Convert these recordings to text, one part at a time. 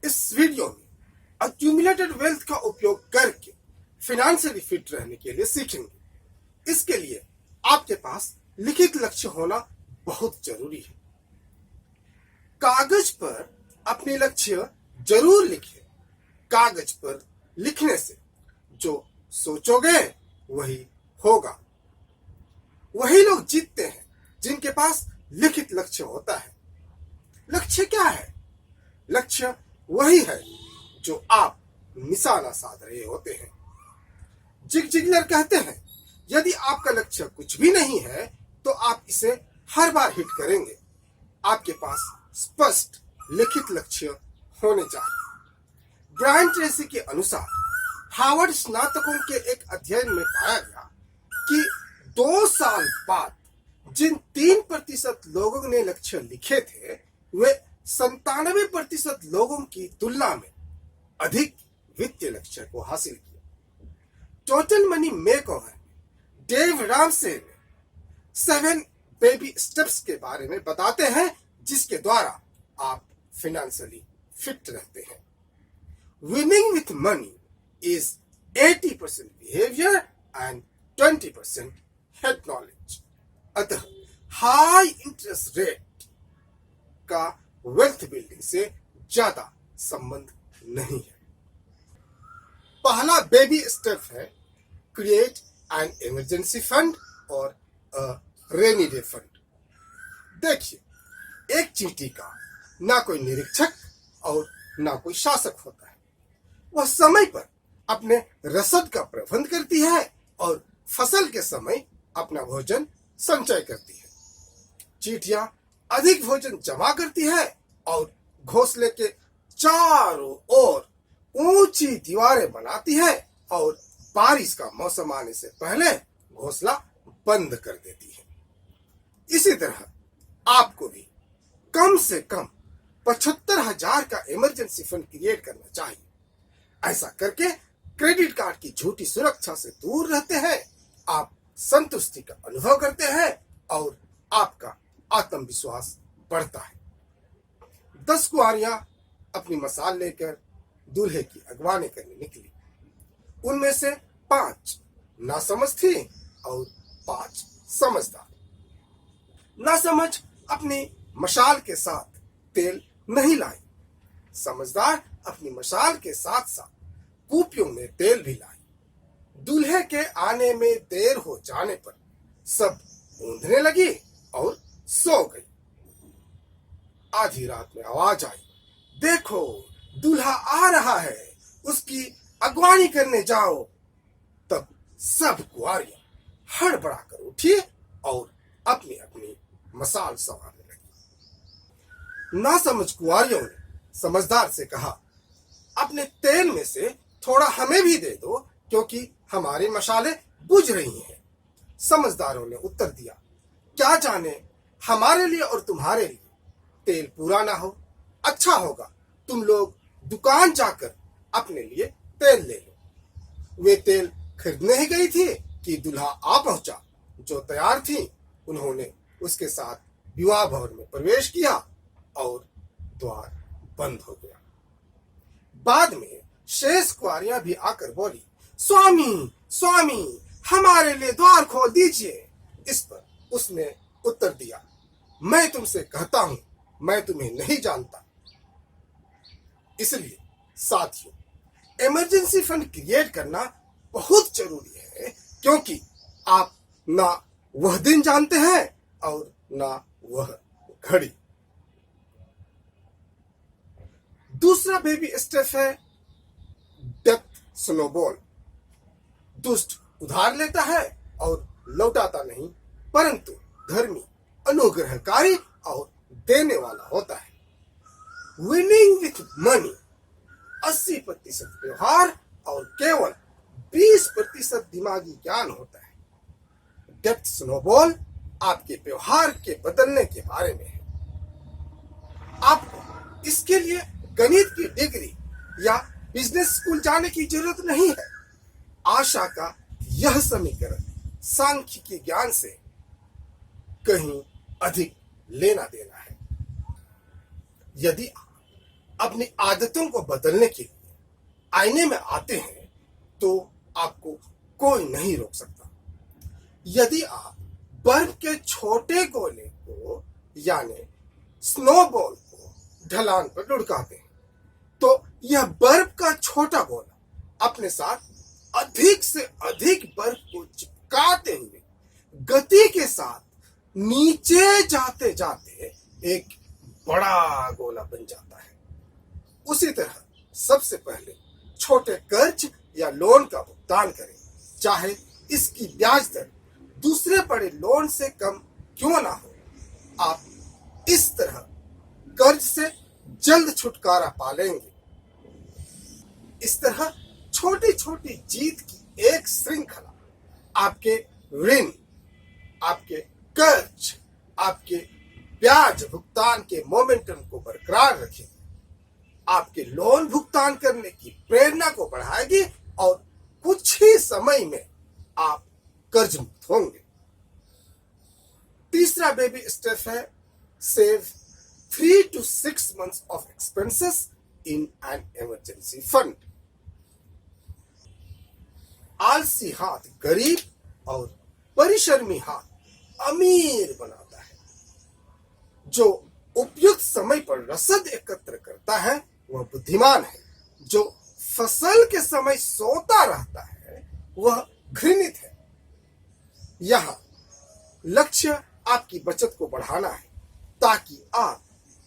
इस वीडियो में accumulated wealth का उपयोग करके फाइनेंशियली फिट रहने के लिए सीखेंगे। इसके लिए आपके पास लिखित लक्ष्य होना बहुत जरूरी है। कागज पर अपने लक्ष्य जरूर लिखें। कागज पर लिखने से जो सोचोगे वही होगा। वही लोग जीतते हैं जिनके पास लिखित लक्ष्य होता है। लक्ष्य क्या है? लक्ष्य वही है जो आप निशाना साध रहे होते हैं। जिग जिगलर कहते हैं, यदि आपका लक्ष्य कुछ भी नहीं है तो आप इसे हर बार हिट करेंगे। आपके पास स्पष्ट लिखित लक्ष्य होने चाहिए। ब्रायन ट्रेसी के अनुसार हार्वर्ड स्नातकों के एक अध्ययन में पाया गया कि 2 साल बाद जिन 3% लोगों ने लक्ष्य लिखे थे वे 97% लोगों की तुलना में अधिक वित्तीय लक्ष्य को हासिल किया। Total money makeover Dave Ramsey ने 7 बेबी स्टेप्स के बारे में बताते हैं जिसके द्वारा आप फाइनेंशियली फिट रहते हैं। Winning with money is 80% behaviour and 20% head knowledge. अतः हाई इंटरेस्ट रेट का वेल्थ बिल्डिंग से ज्यादा संबंध नहीं है। पहला बेबी स्टेप है क्रिएट एन इमरजेंसी फंड और रेनी डे फंड। देखिए, एक चींटी का ना कोई निरीक्षक और ना कोई शासक होता है। वह समय पर अपने रसद का प्रबंध करती है और फसल के समय अपना भोजन संचय करती है। चींटियां अधिक भोजन जमा करती है और घोंसले के चारों ओर ऊंची दीवारें बनाती है और बारिश का मौसम आने से पहले घोंसला बंद कर देती है। इसी तरह आपको भी कम से कम 75,000 का इमरजेंसी फंड क्रिएट करना चाहिए। ऐसा करके क्रेडिट कार्ड की झूठी सुरक्षा से दूर रहते हैं, आप संतुष्टि का अनुभव करते हैं और आपका आत्मविश्वास बढ़ता है। 10 कुंवारियां अपनी मसाल लेकर दूल्हे की अगवानी करने निकली। उनमें से 5 नासमझ थी और 5 समझदार। नासमझ अपनी मशाल के साथ तेल नहीं लाई। समझदार अपनी मशाल के साथ साथ कूपियों में तेल भी लाई। दूल्हे के आने में देर हो जाने पर सब ऊँधने लगी और सो गई। आधी रात में आवाज आई, देखो दूल्हा आ रहा है, उसकी अगवानी करने जाओ। तब सब कुंवारियां हड़बड़ा कर उठी और अपनी अपनी मसाल संवारने लगी। नासमझ कुंवारियों ने समझदार से कहा, अपने तेल में से थोड़ा हमें भी दे दो क्योंकि हमारी मशालें बुझ रही हैं। समझदारों ने उत्तर दिया, क्या जाने हमारे लिए और तुम्हारे लिए तेल पूरा ना हो। अच्छा होगा तुम लोग दुकान जाकर अपने लिए तेल ले लो। वे तेल खरीदने ही गई थी कि दूल्हा आ पहुंचा। जो तैयार थी उन्होंने उसके साथ विवाह भवन में प्रवेश किया और द्वार बंद हो गया। बाद में शेष कुंवारियां भी आकर बोली, स्वामी स्वामी हमारे लिए द्वार खोल दीजिए। इस पर उसने उत्तर दिया, मैं तुमसे कहता हूं मैं तुम्हें नहीं जानता। इसलिए साथियों, इमरजेंसी फंड क्रिएट करना बहुत जरूरी है क्योंकि आप ना वह दिन जानते हैं और ना वह घड़ी। दूसरा बेबी स्टेप है डेथ स्नोबॉल। दुष्ट उधार लेता है और लौटाता नहीं, परंतु धर्मी, अनुग्रहकारी और देने वाला होता है। विनिंग विथ मनी 80% व्यवहार और केवल 20% दिमागी ज्ञान होता है। डेथ स्नोबॉल आपके व्यवहार के बदलने के बारे में है। आपको इसके लिए गणित की डिग्री या बिजनेस स्कूल जाने की जरूरत नहीं है। आशा का यह समीकरण सांख्यिकी ज्ञान से कहीं अधिक लेना देना है। यदि अपनी आदतों को बदलने के लिए आईने में आते हैं तो आपको कोई नहीं रोक सकता। यदि आप बर्फ के छोटे गोले को यानी स्नोबॉल को ढलान पर लुढ़काते हैं तो यह बर्फ का छोटा गोला अपने साथ अधिक से अधिक बर्फ को चिपकाते हुए गति के साथ नीचे जाते जाते एक बड़ा गोला बन जाता है। उसी तरह सबसे पहले छोटे कर्ज या लोन का भुगतान करें, चाहे इसकी ब्याज दर दूसरे बड़े लोन से कम क्यों ना हो। आप इस तरह कर्ज से जल्द छुटकारा पा लेंगे। इस तरह छोटी छोटी जीत की एक श्रृंखला आपके ऋण, आपके कर्ज, आपके ब्याज भुगतान के मोमेंटम को बरकरार रखेगी, आपके लोन भुगतान करने की प्रेरणा को बढ़ाएगी और कुछ ही समय में आप कर्ज मुक्त होंगे। तीसरा बेबी स्टेप है save 3 to 6 months of expenses in an emergency fund। आलसी हाथ गरीब और परिश्रमी हाथ अमीर बनाता है। जो उपयुक्त समय पर रसद एकत्र करता है वह बुद्धिमान है। जो फसल के समय सोता रहता है वह घृणित है। यह लक्ष्य आपकी बचत को बढ़ाना है ताकि आप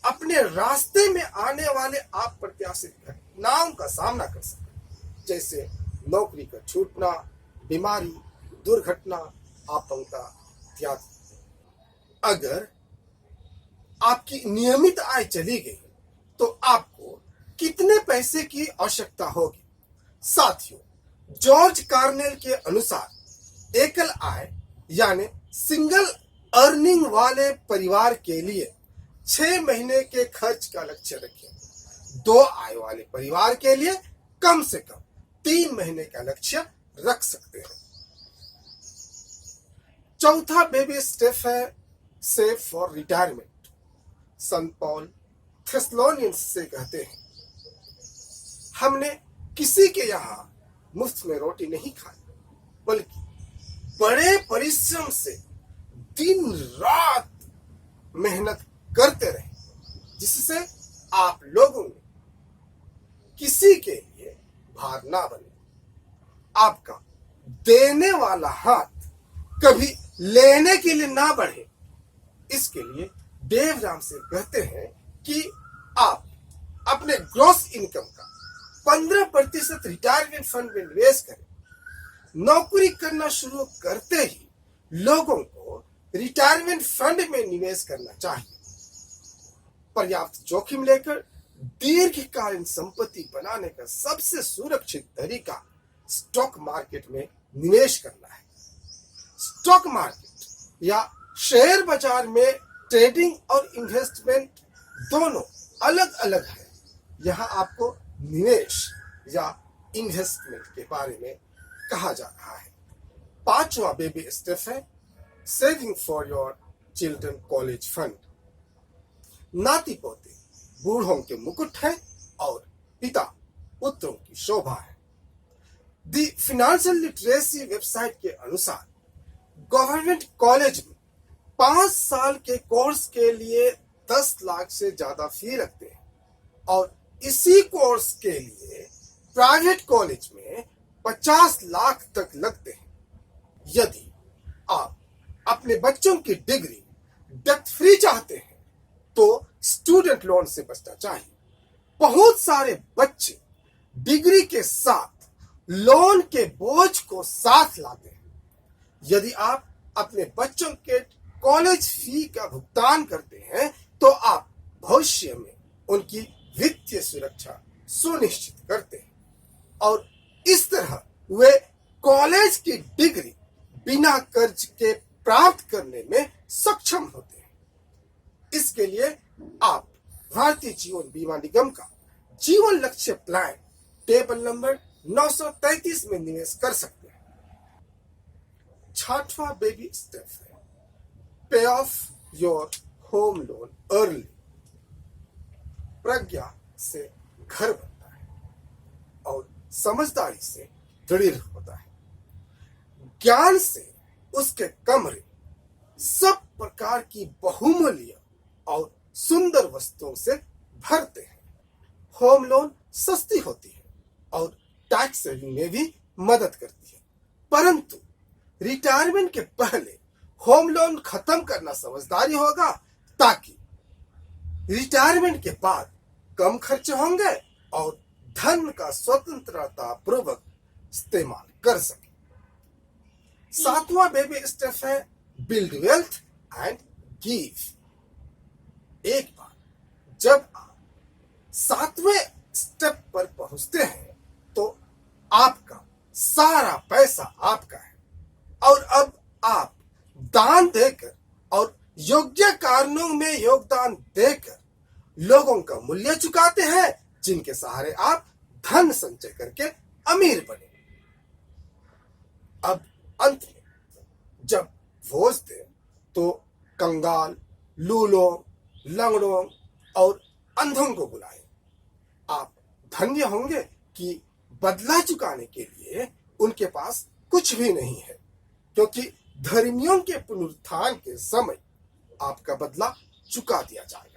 अपने रास्ते में आने वाले अप्रत्याशित घटनाओं का सामना कर सकें, जैसे नौकरी का छूटना, बीमारी, दुर्घटना, आपदा इत्यादि। अगर आपकी नियमित आय चली गई तो आपको कितने पैसे की आवश्यकता होगी? साथियों, जॉर्ज कार्नेल के अनुसार एकल आय यानी सिंगल अर्निंग वाले परिवार के लिए 6 महीने के खर्च का लक्ष्य रखें। 2 आय वाले परिवार के लिए कम से कम 3 महीने का लक्ष्य रख सकते हैं। चौथा बेबी स्टेप है सेव फॉर रिटायरमेंट। संत पौल थेस्सलोनियंस से कहते हैं, हमने किसी के यहाँ मुफ्त में रोटी नहीं खाई, बल्कि बड़े परिश्रम से दिन रात मेहनत करते रहे, जिससे आप लोगों में किसी के लिए भार ना बने। आपका देने वाला हाथ कभी लेने के लिए ना बढ़े। इसके लिए देवराम से कहते हैं कि आप अपने ग्रॉस इनकम का 15% रिटायरमेंट फंड में निवेश करें। नौकरी करना शुरू करते ही लोगों को रिटायरमेंट फंड में निवेश करना चाहिए। पर्याप्त जोखिम लेकर दीर्घकालीन संपत्ति बनाने का सबसे सुरक्षित तरीका स्टॉक मार्केट में निवेश करना है। स्टॉक मार्केट या शेयर बाजार में ट्रेडिंग और इन्वेस्टमेंट दोनों अलग अलग है। यहाँ आपको निवेश या इन्वेस्टमेंट के बारे में कहा जा रहा है। 5वां बेबी स्टेप है saving for your children college fund. नाती पोते बूढ़ों के मुकुट है और पिता पुत्रों की शोभा है। द फाइनेंशियल लिटरेसी वेबसाइट के अनुसार गवर्नमेंट कॉलेज में 5 साल के कोर्स के लिए 10 लाख से ज्यादा फी लगते हैं और इसी कोर्स के लिए प्राइवेट कॉलेज में 50 लाख तक लगते हैं। यदि आप अपने बच्चों की डिग्री डेब्ट फ्री चाहते हैं तो स्टूडेंट लोन से बचना चाहिए। बहुत सारे बच्चे डिग्री के साथ लोन के बोझ को साथ लाते हैं। यदि आप अपने बच्चों के कॉलेज फी का भुगतान करते हैं तो आप भविष्य में उनकी वित्तीय सुरक्षा सुनिश्चित करते हैं और इस तरह वे कॉलेज की डिग्री बिना कर्ज के प्राप्त करने में सक्षम होते हैं। इसके लिए आप भारतीय जीवन बीमा निगम का जीवन लक्ष्य प्लान टेबल नंबर 933 में निवेश कर सकते हैं। 6वां बेबी स्टेप है pay off your home loan early. Pragya से घर बनता है और समझदारी से दृढ़ होता है। ज्ञान से उसके कमरे सब प्रकार की बहुमूल्य और सुंदर वस्तुओं से भरते हैं। होम लोन सस्ती होती है और टैक्स सेविंग में भी मदद करती है, परंतु रिटायरमेंट के पहले होम लोन खत्म करना समझदारी होगा, ताकि रिटायरमेंट के बाद कम खर्च होंगे और धन का स्वतंत्रता पूर्वक इस्तेमाल कर सके। 7वां बेबी स्टेप है बिल्ड वेल्थ एंड गिव। एक बार जब आप 7वें स्टेप पर पहुंचते हैं तो आपका सारा पैसा आपका है और अब आप दान देकर और योग्य कारणों में योगदान देकर लोगों का मूल्य चुकाते हैं, जिनके सहारे आप धन संचय करके अमीर बने। अब अंत में जब भोज दे तो कंगाल, लूलों, लंगड़ों और अंधों को बुलाएं। आप धन्य होंगे कि बदला चुकाने के लिए उनके पास कुछ भी नहीं है, क्योंकि धर्मियों के पुनरुत्थान के समय आपका बदला चुका दिया जाएगा।